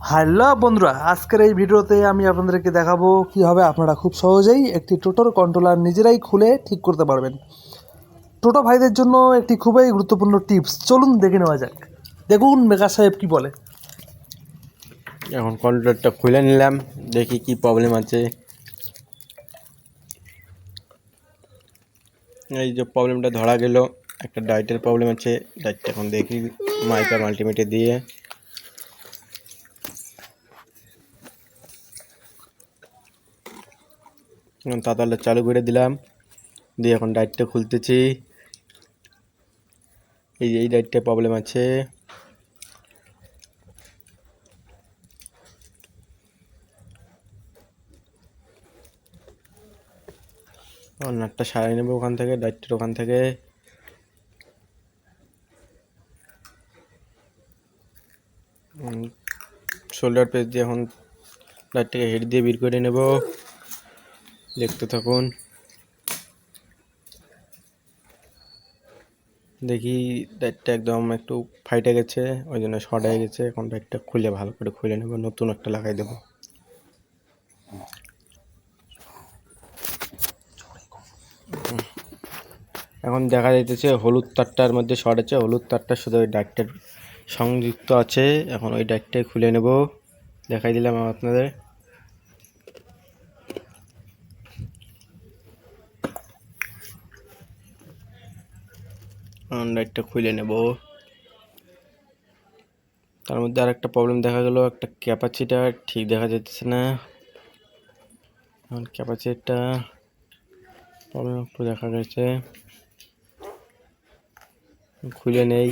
Hello বন্ধুরা, আজকের এই ভিডিওতে আমি আপনাদেরকে দেখাবো কীভাবে আপনারা খুব সহজেই একটি টোটোর কন্ট্রোলার নিজেরাই খুলে ঠিক করতে পারবেন। টোটো ভাইদের জন্য একটি খুবই গুরুত্বপূর্ণ টিপস, চলুন দেখে নেওয়া যাক। দেখুন মেকার সাহেব কি বলে। এখন কন্ট্রোলারটা খুলে নিলাম, দেখি কি প্রবলেম আছে। এই যে প্রবলেমটা ধরা গেল, একটা ডাইটের প্রবলেম আছে। ডাইটটা এখন দেখি মাইকা মাল্টিমিটার দিয়ে। তাতালটা চালু করে দিলাম, দিয়ে এখন ডাইটটা খুলতেছি। এই ডাইটটা প্রবলেম আছে। নাটটা সারাই নেবো ওখান থেকে, ডাইটটার ওখান থেকে। শোল্ডার পেজ দিয়ে এখন ডাইটটাকে হেড দিয়ে বের করে নেব। দেখতে থাকুন। দেখি ডাইটটা একদম একটু ফাইটে গেছে, ওই জন্য শর্ট হয়ে গেছে। এখন ডাইটটা খুলে ভালো করে খুলে নেব, নতুন একটা লাগাই দেবো। এখন দেখা যাইতেছে হলুদ তারটার মধ্যে শর্ট আছে, হলুদ তারটা শুধু ওই ডাইটটার সংযুক্ত আছে। এখন ওই ডাইটটাই খুলে নেব, দেখাই দিলাম আপনাদের। ডাইটটা খুলে নেব। তার মধ্যে আর একটা প্রবলেম দেখা গেল, একটা ক্যাপাসিটার ঠিক দেখা যাচ্ছে না। এখন ক্যাপাসিটারটা প্রবলেম একটু দেখা গেছে, খুলে নেই।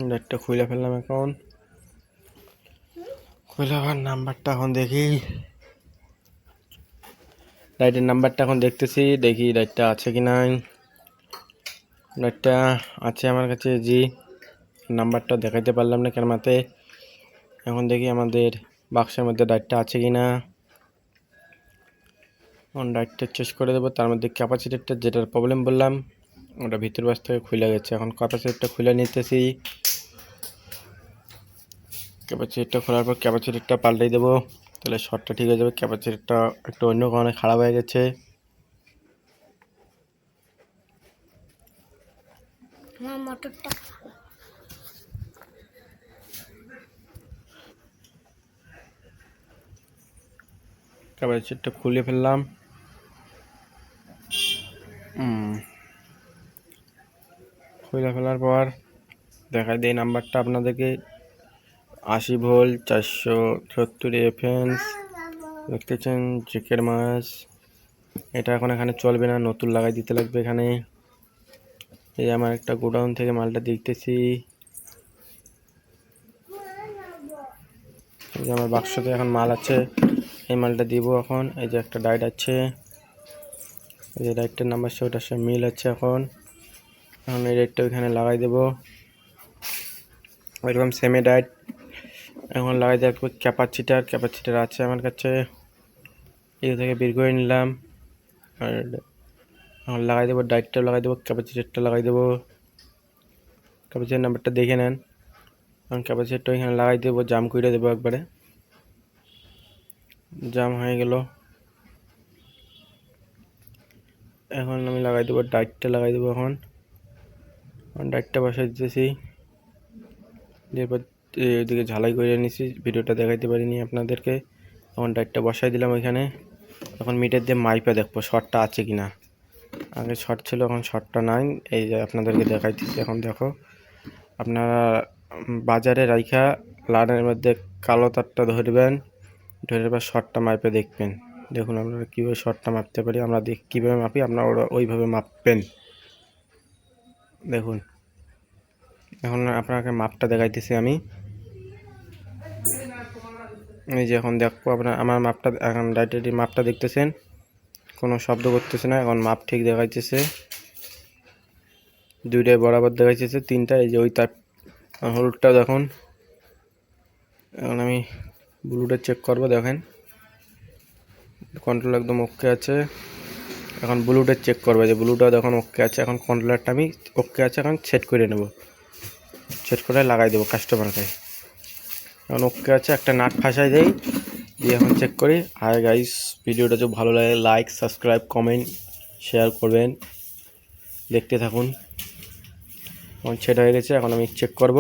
ডাইটটা খুলে ফেললাম। এখন খুলে আবার নাম্বারটা এখন দেখি, লাইটের নাম্বারটা এখন দেখতেছি, দেখি লাইটটা আছে কি নাই। লাইটটা আছে আমার কাছে, জি। নাম্বারটা দেখাইতে পারলাম না ক্যামেরাতে। এখন দেখি আমাদের বাক্সের মধ্যে লাইটটা আছে কি না। এখন লাইটটা চেক করে দেবো। তার মধ্যে ক্যাপাসিটারটা যেটার প্রবলেম বললাম, ওটা ভিতর বাস থেকে খুলে গেছে। এখন ক্যাপাসিটারটা খুলে নিতেছি। ক্যাপাসিটারটা খোলার পর ক্যাপাসিটারটা পাল্টাই দেবো, তাহলে শর্টটা ঠিক হয়ে যাবে। ক্যাপাসিটারটা একটু অন্য কারণে খারাপ হয়ে গেছে। মোটরটা ক্যাপাসিটারটা খুলে ফেললাম। খুলে ফেলার পর দেখাই দেয় নাম্বারটা আপনাদেরকে, 80 ভোল্ট 470 রেফারেন্স। দেখতেছেন চেকের মাছ। এটা এখন এখানে চলবে না, নতুন লাগাই দিতে লাগবে এখানে। এই আমার একটা গোডাউন থেকে মালটা দেখতেছি, এই যে আমার বাক্সতে এখন মাল আছে, এই মালটা দিব এখন। এই যে একটা ডাইট আছে, এই যে ডাইটটার নাম্বার সে ওটার সাথে মিল আছে। এখন এই ডাইটটা ওইখানে লাগাই দেবো, ওইরকম সেমি ডাইট এখন লাগাই দেওয়ার পর ক্যাপাসিটার আছে আমার কাছে, এই থেকে বের করে নিলাম। আর এখন লাগাই দেবো, ডাইটটাও লাগাই দেবো, ক্যাপাসিটারটা লাগাই দেবো। ক্যাপাসিটার নাম্বারটা দেখে নেন। এখন ক্যাপাসিটারটা এখানে লাগাই দেবো, জাম করে দেবো একবারে। জাম হয়ে গেল। এখন আমি লাগাই দেবো ডাইটটা লাগাই দেবো। এখন ডাইটটা বসাই দিতেছি, এরপর এদিকে ঝালাই করে নিছি, ভিডিওটা দেখাইতে পারিনি আপনাদেরকে। এখন ডাইটটা বসাই দিলাম ওইখানে। এখন মিটার দিয়ে মাইপা দেখবো শর্টটা আছে কি না। আগে শর্ট ছিল, এখন শর্টটা নাই। এই যে আপনাদেরকে দেখাইতেছি। এখন দেখো, আপনারা বাজারে রাইখা লাইনের মধ্যে কালো তারটা ধরবেন, ধরে পর শর্টটা মাইপে দেখবেন। দেখুন আপনারা কীভাবে শর্টটা মাপতে পারি, আমরা কীভাবে মাপি, আপনারা ওইভাবে মাপবেন। দেখুন এখন আপনাকে মাপটা দেখাইতেছি আমি। এই যে এখন দেখবো আপনার আমার মাপটা, এখন ডাইরেক্টলি মাপটা দেখতেছেন, কোনো শব্দ করতেছে না। এখন মাপ ঠিক দেখাইতেছে, দুইটাই বরাবর দেখাইতেছে, তিনটা। এই যে ওই তার হলুদটা দেখুন, এখন আমি ব্লুটা চেক করব। দেখেন কন্ট্রোল একদম ওকে আছে। এখন ব্লুটা চেক করবো, যে ব্লুটা দেখুন ওকে আছে। এখন কন্ট্রোলারটা আমি ওকে আছে, এখন সেট করে নেব। সেট করে লাগাই দেবো কাস্টমারকে। এখন ওকে আছে, একটা নাট ফাঁসাই দেই, দিয়ে এখন চেক করি। হাই গাইস, ভিডিওটা যদি ভালো লাগে লাইক, সাবস্ক্রাইব, কমেন্ট, শেয়ার করবেন। দেখতে থাকুন। এখন সেট হয়ে গেছে, এখন আমি চেক করব।